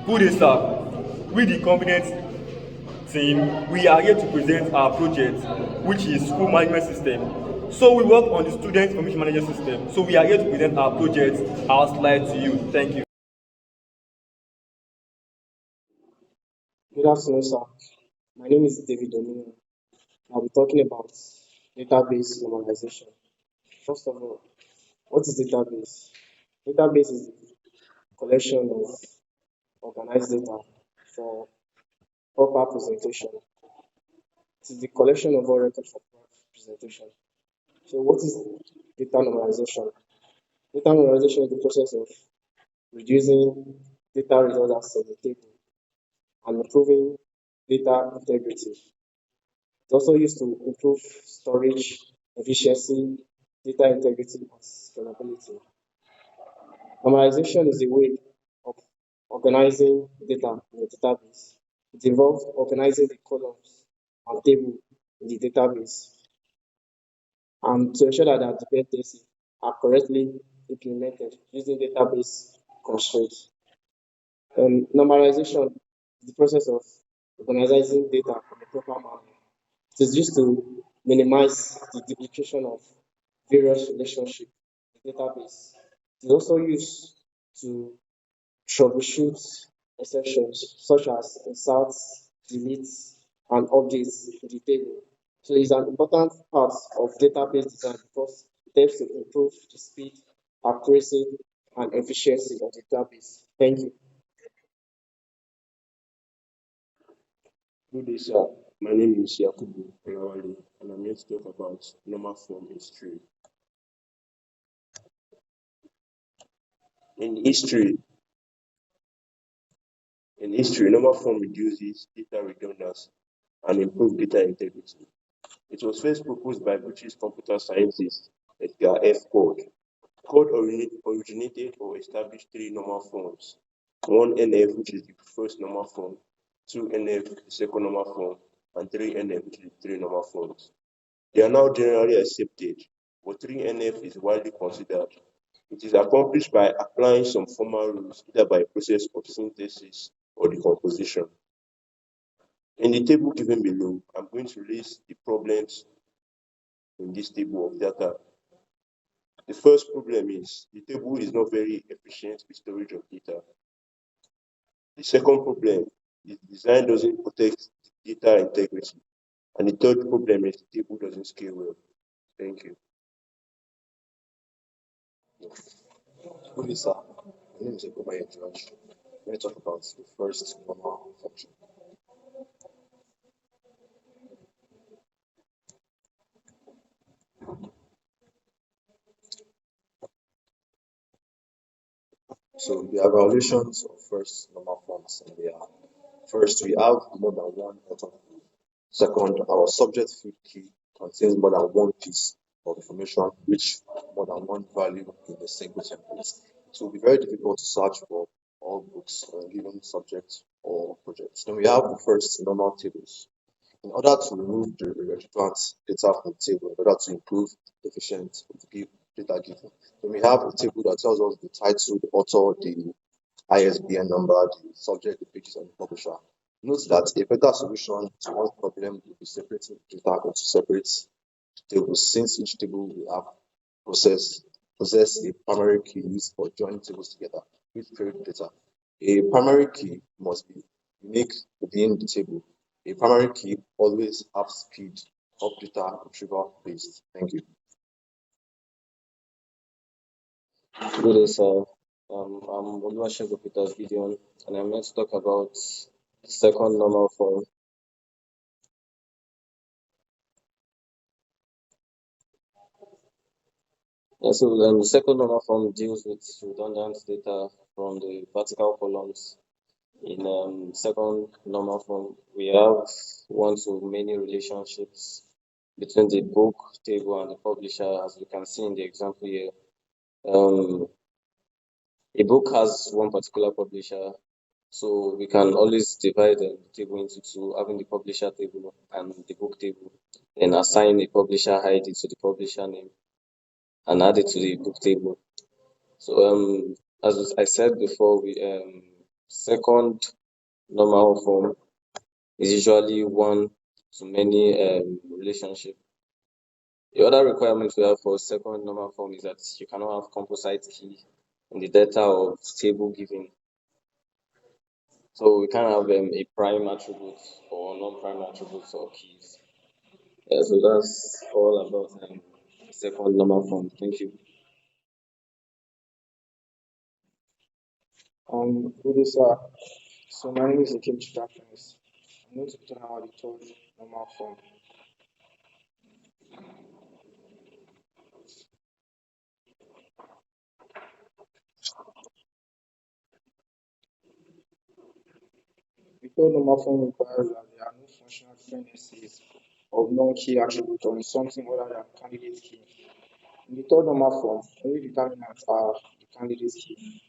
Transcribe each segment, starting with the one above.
Good day, sir. We, the confidence team, we are here to present our project, which is school management system. So we work on the student information management system. So we are here to present our project, our slide to you. Thank you. Good afternoon, sir. My name is David Dominion. I'll be talking about database normalization. First of all, what is database? Database is the collection of organized data for proper presentation. It is the collection of all records for proper presentation. So, what is data normalization? Data normalization is the process of reducing data redundancy in the table and improving data integrity. It's also used to improve storage efficiency, data integrity, and scalability. Normalization is a way of organizing data in a database. It involves organizing the columns and table in the database and to ensure that the dependencies are correctly implemented using database constraints. Normalization is the process of organizing data in a proper manner. It is used to minimize the duplication of various relationships in the database. It is also used to troubleshoot exceptions such as inserts, deletes, and updates in the table. So it's an important part of database design because it helps to improve the speed, accuracy, and efficiency of the database. Thank you. Good day, sir. My name is Yakubu Olawale, and I'm here to talk about normal form history. In history, normal form reduces data redundancy and improves data integrity. It was first proposed by British computer scientist Edgar F. Code. Code originated or established three normal forms: one NF, which is the first normal form; two NF, the second normal form; and three NF, which is the three normal forms. They are now generally accepted, but 3NF is widely considered. It is accomplished by applying some formal rules, either by process of synthesis or decomposition. In the table given below, I'm going to list the problems in this table of data. The first problem is the table is not very efficient with storage of data. The second problem is the design doesn't protect data integrity. And the third problem is the table doesn't scale well. Thank you. Good day, sir. My name is Ekomaya George. Let me talk about the first normal function. So the evaluations of first normal forms, and they are: first, we have more than one author. Second, our subject field key contains more than one piece of information, which more than one value in a single template. It will be very difficult to search for all books on a given subject or project. Then we have the first normal tables. In order to remove the redundant data from the table, in order to improve the efficient data given, then we have a table that tells us the title, the author, the ISBN number, the subject, the pages, and the publisher. Note that a better solution to one problem will be separating data into separate tables, since each table will have possess a primary key used for joining tables together with queried data. A primary key must be unique within the table. A primary key always have speed of data retrieval based. Thank you. Good day, sir. I'm Oluwasegun Peters Gideon, and I'm here to talk about the second normal form. The second normal form deals with redundant data from the vertical columns. In second normal form, we have one-to-many relationships between the book table and the publisher, as we can see in the example here. Um, a book has one particular publisher, so we can always divide the table into two, having the publisher table and the book table, then assign a publisher ID to the publisher name and add it to the book table. So as I said before, we Second normal form is usually one to many relationship. The other requirement we have for second normal form is that you cannot have composite key in the data of table given. So we can have a prime attribute or non-prime attributes or keys. Yeah, so that's all about second normal form. Thank you. Good day, sir. So my name is Akim Chitafens. I'm going to be talking about the third normal form. The third normal form requires that there are no functional dependencies of non-key attributes on something other than candidate key. In the third normal form, only determinants are the candidate key.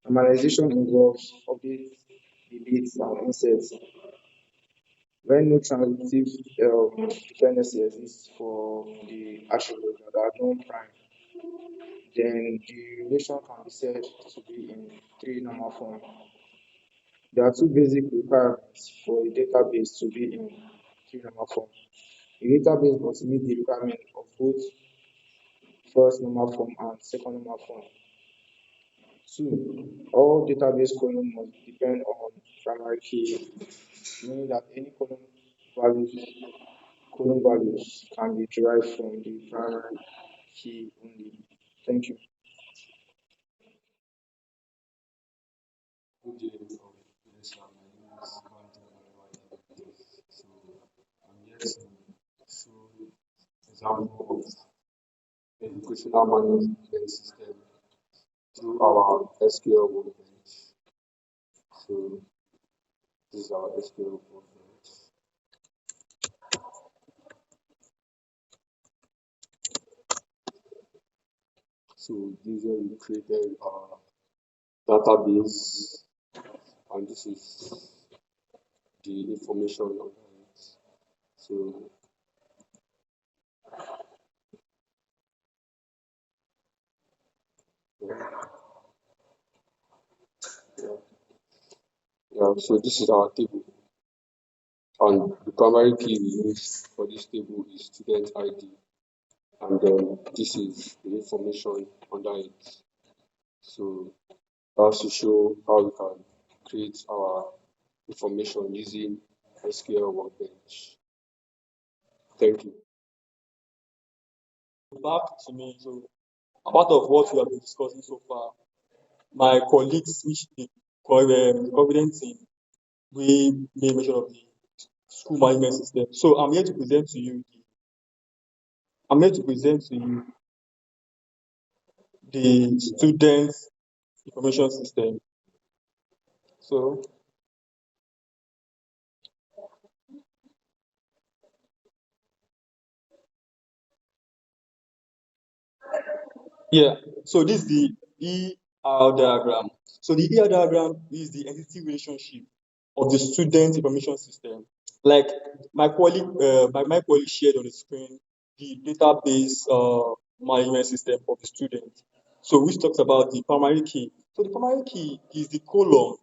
Normalization involves updates, deletes, and insets. When no transitive dependency exists for the attribute that are non-prime, then the relation can be said to be in three normal form. There are two basic requirements for a database to be in three normal form. A database must meet the requirement of both first normal form and second normal form. Two, all database column must depend on primary key, meaning that any column values can be derived from the primary key only. Thank you. Good day, everyone. Yes, my name is Banjo. So I'm here to show example of educational management system through our SQL workbench. So this is our SQL workbench. So this is where we created our database, and this is the information on it. So yeah, yeah, yeah. So this is our table, and the primary key we use for this table is student ID. And then this is the information under it. So that's to show how we can create our information using SQL Workbench. Thank you. Back to me. So, part of what we have been discussing so far, my colleagues, which the confidence team, we made mention of the school management system. So, I'm here to present to you the students information system. So, yeah. So this is the ER diagram. So the ER diagram is the entity relationship of the student information system. Like my colleague shared on the screen the database management system of the student. So which talks about the primary key. So the primary key is the column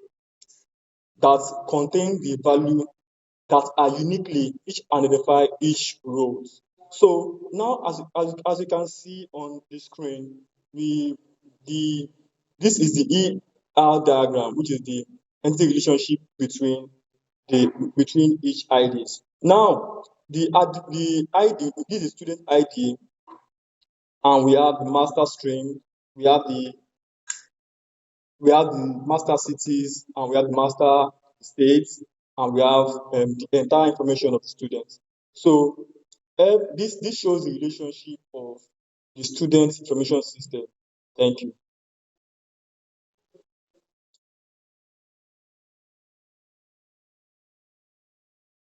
that contains the value that are uniquely each identify each rows. So now, as you can see on the screen, we the this is the ER diagram, which is the entity relationship between each IDs. Now, the ID, this is student ID, and we have the master string, we have the master cities, and we have the master states, and we have the entire information of the students. So this shows the relationship of the student information system. Thank you.